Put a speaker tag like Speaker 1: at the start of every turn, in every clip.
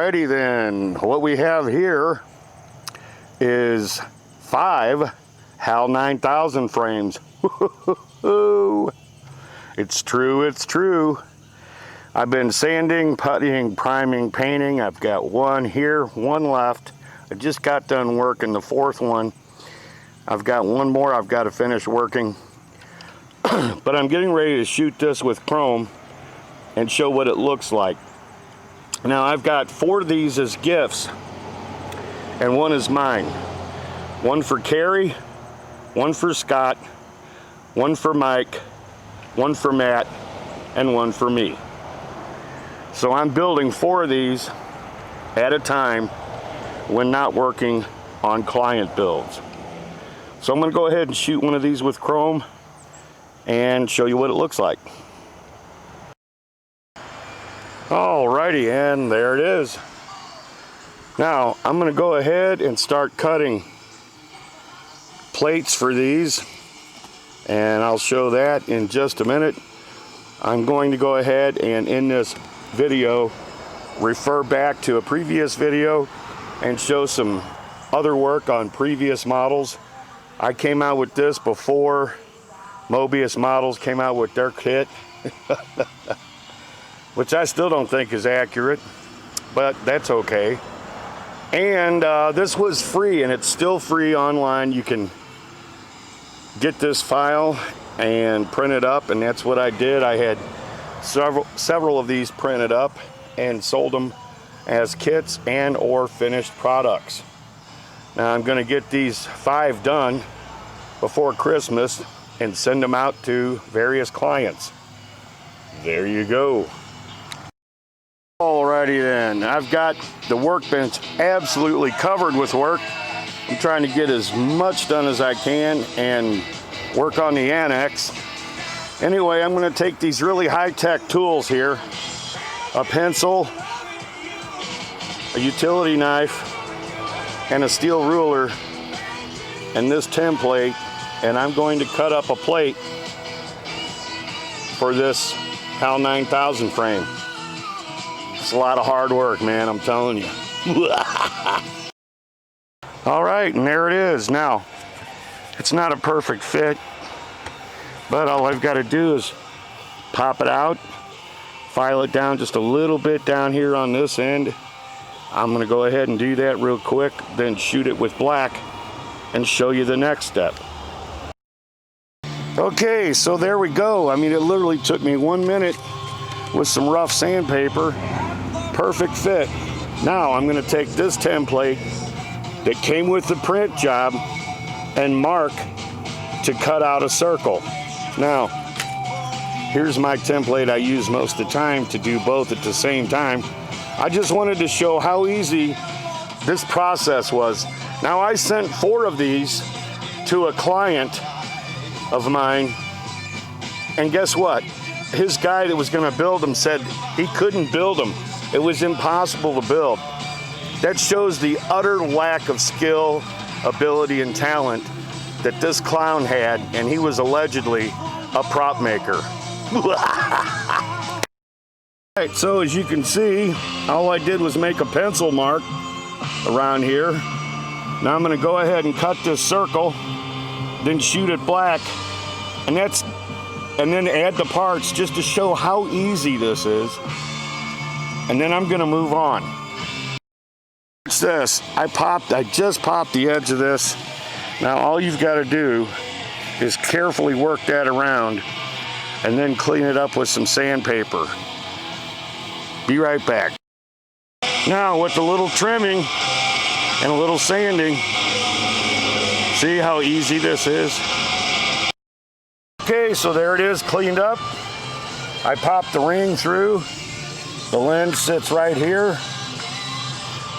Speaker 1: Alrighty then, what we have here is 5 HAL 9000 frames. It's true, it's true. I've been sanding, puttying, priming, painting. I've got one here, one left. I just got done working the 4th one. I've got one more I've got to finish working. But I'm getting ready to shoot this with chrome and show what it looks like. Now I've got 4 of these as gifts, and one is mine. One for Carrie, one for Scott, one for Mike, one for Matt, and one for me. So I'm building 4 of these at a time when not working on client builds. So I'm going to go ahead and shoot one of these with chrome and show you what it looks like. Alrighty, and there it is. Now I'm going to go ahead and start cutting plates for these, and I'll show that in just a minute. I'm going to go ahead and in this video refer back to a previous video and show some other work on previous models. I came out with this before Moebius models came out with their kit. Which I still don't think is accurate, but that's okay. And this was free, and it's still free online. You can get this file and print it up, and that's what I did. I had several of these printed up and sold them as kits and or finished products. Now I'm going to get these 5 done before Christmas and send them out to various clients. There you go. Alrighty then, I've got the workbench absolutely covered with work. I'm trying to get as much done as I can and work on the annex. Anyway, I'm going to take these really high-tech tools here, a pencil, a utility knife, and a steel ruler, and this template, and I'm going to cut up a plate for this HAL 9000 frame. It's a lot of hard work, man, I'm telling you. All right, and there it is. Now, it's not a perfect fit, but all I've got to do is pop it out, file it down just a little bit down here on this end. I'm going to go ahead and do that real quick, then shoot it with black and show you the next step. Okay, so there we go. I mean, it literally took me 1 minute with some rough sandpaper. Perfect fit. Now I'm going to take this template that came with the print job and mark to cut out a circle. Now, here's my template I use most of the time to do both at the same time. I just wanted to show how easy this process was. Now, I sent 4 of these to a client of mine, and guess what? His guy that was going to build them said he couldn't build them. It was impossible to build. That shows the utter lack of skill, ability, and talent that this clown had, and he was allegedly a prop maker. Alright, so as you can see, all I did was make a pencil mark around here. Now I'm going to go ahead and cut this circle, then shoot it black, and then add the parts just to show how easy this is. And then I'm going to move on. Watch this. I just popped the edge of this. Now all you've got to do is carefully work that around and then clean it up with some sandpaper. Be right back. Now with a little trimming and a little sanding, see how easy this is? Okay, so there it is, cleaned up. I popped the ring through. The lens sits right here.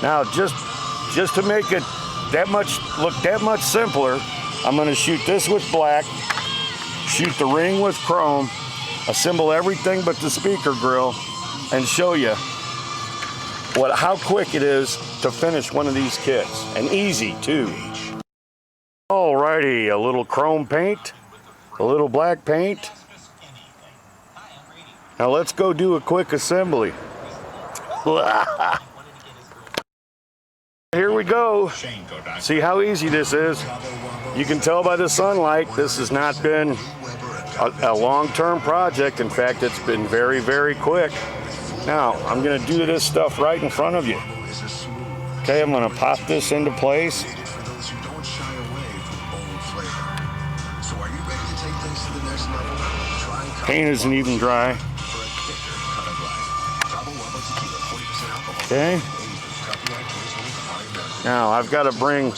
Speaker 1: Now, just to make it look that much simpler, I'm going to shoot this with black, shoot the ring with chrome, assemble everything but the speaker grill, and show you how quick it is to finish one of these kits, and easy too. Alrighty, a little chrome paint, a little black paint. Now let's go do a quick assembly. Here we go. See how easy this is. You can tell by the sunlight this has not been a long-term project. In fact, it's been very, very quick. Now, I'm going to do this stuff right in front of you. Okay, I'm going to pop this into place. Paint isn't even dry. Okay. Now I've got to bring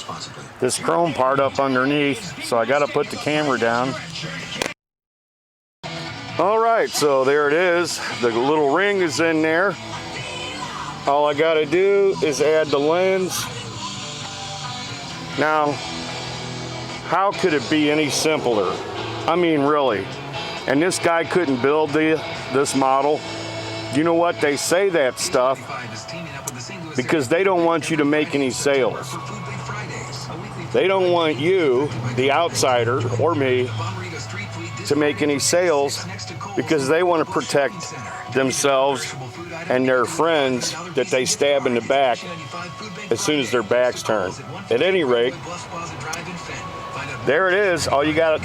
Speaker 1: this chrome part up underneath, so I got to put the camera down. All right, so there it is. The little ring is in there. All I got to do is add the lens. Now, how could it be any simpler? I mean, really. And this guy couldn't build this model. You know what? They say that stuff because they don't want you to make any sales. They don't want you, the outsider, or me, to make any sales because they want to protect themselves and their friends that they stab in the back as soon as their back's turned. At any rate, there it is. All you got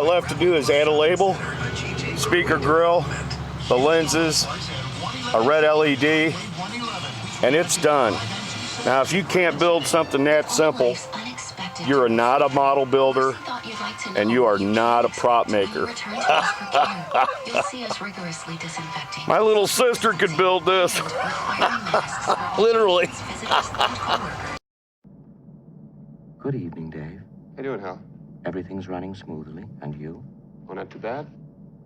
Speaker 1: left to do is add a label, speaker grill, the lenses, a red LED, and it's done. Now, if you can't build something that simple, you're not a model builder, and you are not a prop maker. My little sister could build this. Literally.
Speaker 2: Good evening, Dave.
Speaker 3: How you doing, Hal?
Speaker 2: Everything's running smoothly. And you?
Speaker 3: Oh, not too bad.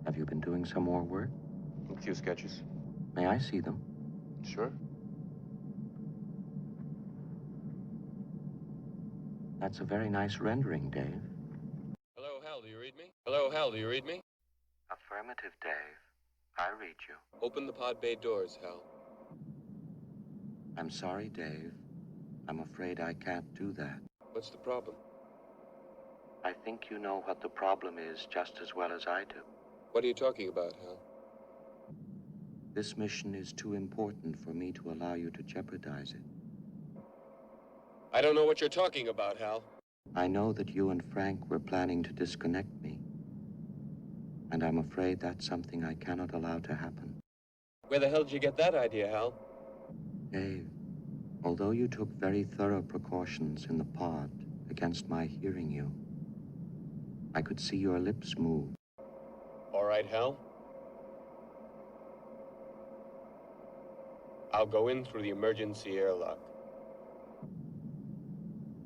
Speaker 2: Have you been doing some more work?
Speaker 3: A few sketches.
Speaker 2: May I see them?
Speaker 3: Sure.
Speaker 2: That's a very nice rendering, Dave.
Speaker 4: Hello, Hal, do you read me? Hello, Hal, do you read me?
Speaker 2: Affirmative, Dave. I read you.
Speaker 4: Open the pod bay doors, Hal.
Speaker 2: I'm sorry, Dave. I'm afraid I can't do that.
Speaker 4: What's the problem?
Speaker 2: I think you know what the problem is just as well as I do.
Speaker 4: What are you talking about, Hal?
Speaker 2: This mission is too important for me to allow you to jeopardize it.
Speaker 4: I don't know what you're talking about, Hal.
Speaker 2: I know that you and Frank were planning to disconnect me. And I'm afraid that's something I cannot allow to happen.
Speaker 4: Where the hell did you get that idea, Hal?
Speaker 2: Dave, although you took very thorough precautions in the pod against my hearing you, I could see your lips move.
Speaker 4: All right, Hal. I'll go in through the emergency airlock.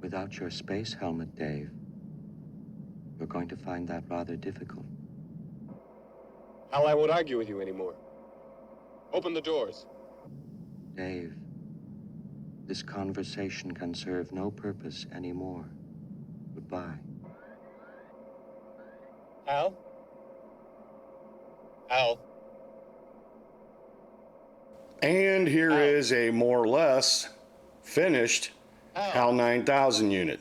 Speaker 2: Without your space helmet, Dave, you're going to find that rather difficult.
Speaker 4: Hal, I won't argue with you anymore. Open the doors.
Speaker 2: Dave, this conversation can serve no purpose anymore. Goodbye.
Speaker 4: Hal? Hal?
Speaker 1: And here is a more or less finished HAL 9000 unit.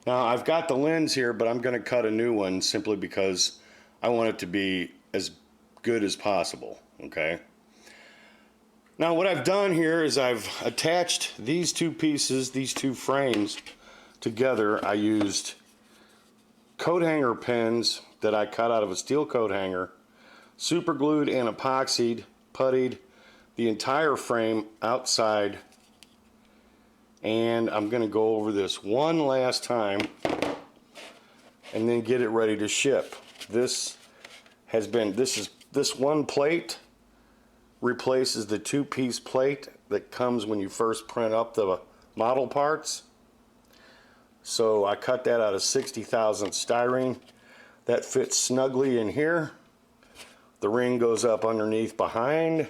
Speaker 1: Now I've got the lens here, but I'm going to cut a new one simply because I want it to be as good as possible. Okay. Now what I've done here is I've attached these two pieces, these two frames together. I used coat hanger pins that I cut out of a steel coat hanger, super glued and epoxied, puttied the entire frame outside, and I'm going to go over this one last time and then get it ready to ship. This one plate replaces the two-piece plate that comes when you first print up the model parts. So I cut that out of 60,000 styrene. That fits snugly in here. The ring goes up underneath behind,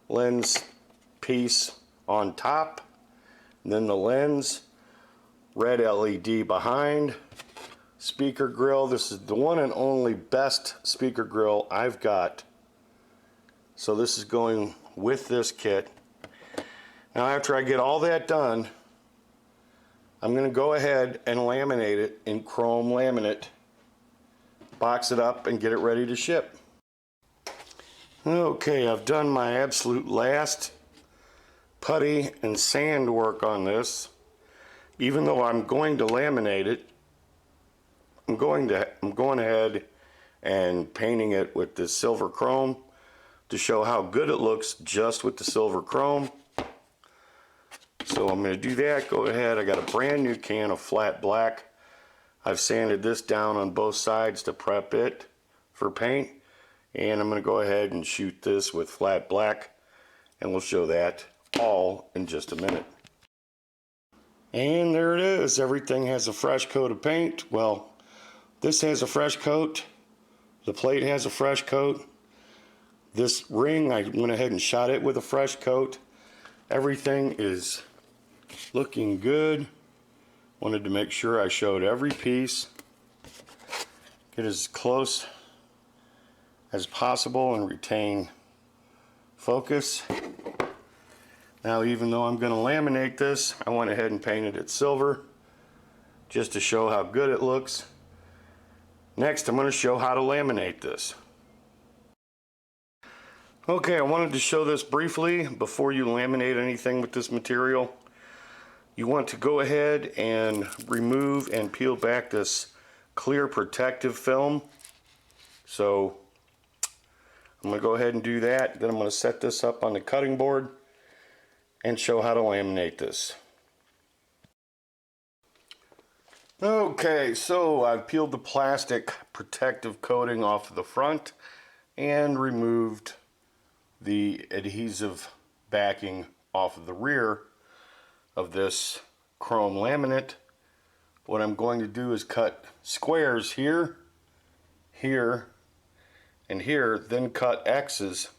Speaker 1: lens piece on top, and then the lens, red LED behind, speaker grill. This is the one and only best speaker grill I've got. So this is going with this kit. Now after I get all that done, I'm going to go ahead and laminate it in chrome laminate, box it up, and get it ready to ship. Okay, I've done my absolute last putty and sand work on this. Even though I'm going to laminate it, I'm going ahead and painting it with this silver chrome to show how good it looks just with the silver chrome. So I'm going to do that. Go ahead. I got a brand new can of flat black. I've sanded this down on both sides to prep it for paint. And I'm going to go ahead and shoot this with flat black. And we'll show that all in just a minute. And there it is. Everything has a fresh coat of paint. Well, this has a fresh coat. The plate has a fresh coat. This ring, I went ahead and shot it with a fresh coat. Everything is looking good. Wanted to make sure I showed every piece. Get as close as possible and retain focus. Now, even though I'm going to laminate this, I went ahead and painted it silver just to show how good it looks. Next, I'm going to show how to laminate this. Okay, I wanted to show this briefly before you laminate anything with this material. You want to go ahead and remove and peel back this clear protective film. So I'm going to go ahead and do that. Then I'm going to set this up on the cutting board and show how to laminate this. Okay, so I've peeled the plastic protective coating off of the front and removed the adhesive backing off of the rear of this chrome laminate. What I'm going to do is cut squares here, here, and here, then cut X's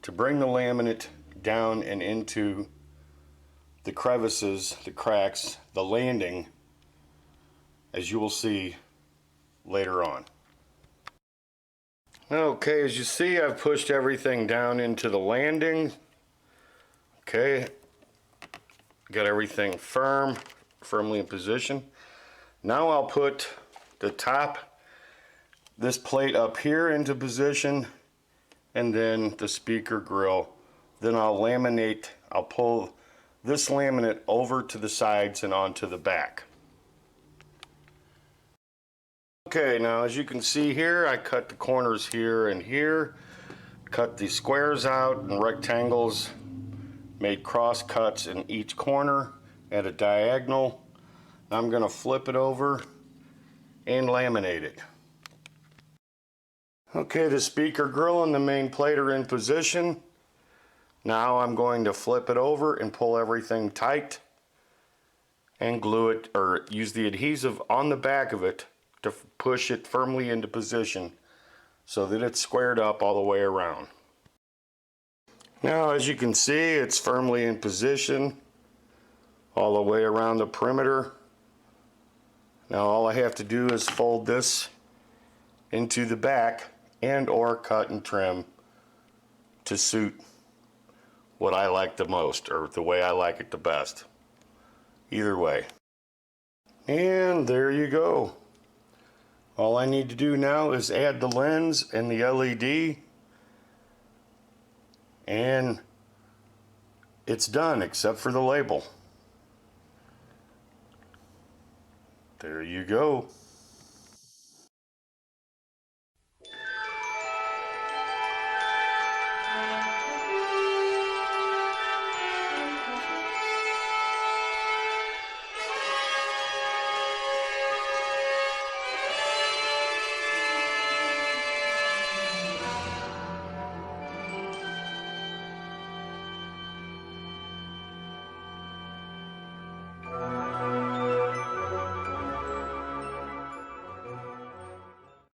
Speaker 1: to bring the laminate down and into the crevices, the cracks, the landing, as you will see later on. Okay, as you see, I've pushed everything down into the landing. Okay, got everything firmly in position. Now I'll put the top, this plate up here into position, and then the speaker grill. Then I'll pull this laminate over to the sides and onto the back. Okay, now as you can see here, I cut the corners here and here, cut the squares out and rectangles, made cross cuts in each corner at a diagonal. I'm going to flip it over and laminate it. Okay, the speaker grill and the main plate are in position. Now I'm going to flip it over and pull everything tight and glue it, or use the adhesive on the back of it to push it firmly into position so that it's squared up all the way around. Now, as you can see, it's firmly in position all the way around the perimeter. Now all I have to do is fold this into the back and or cut and trim to suit what I like the most, or the way I like it the best. Either way. And there you go. All I need to do now is add the lens and the LED, and it's done except for the label. There you go.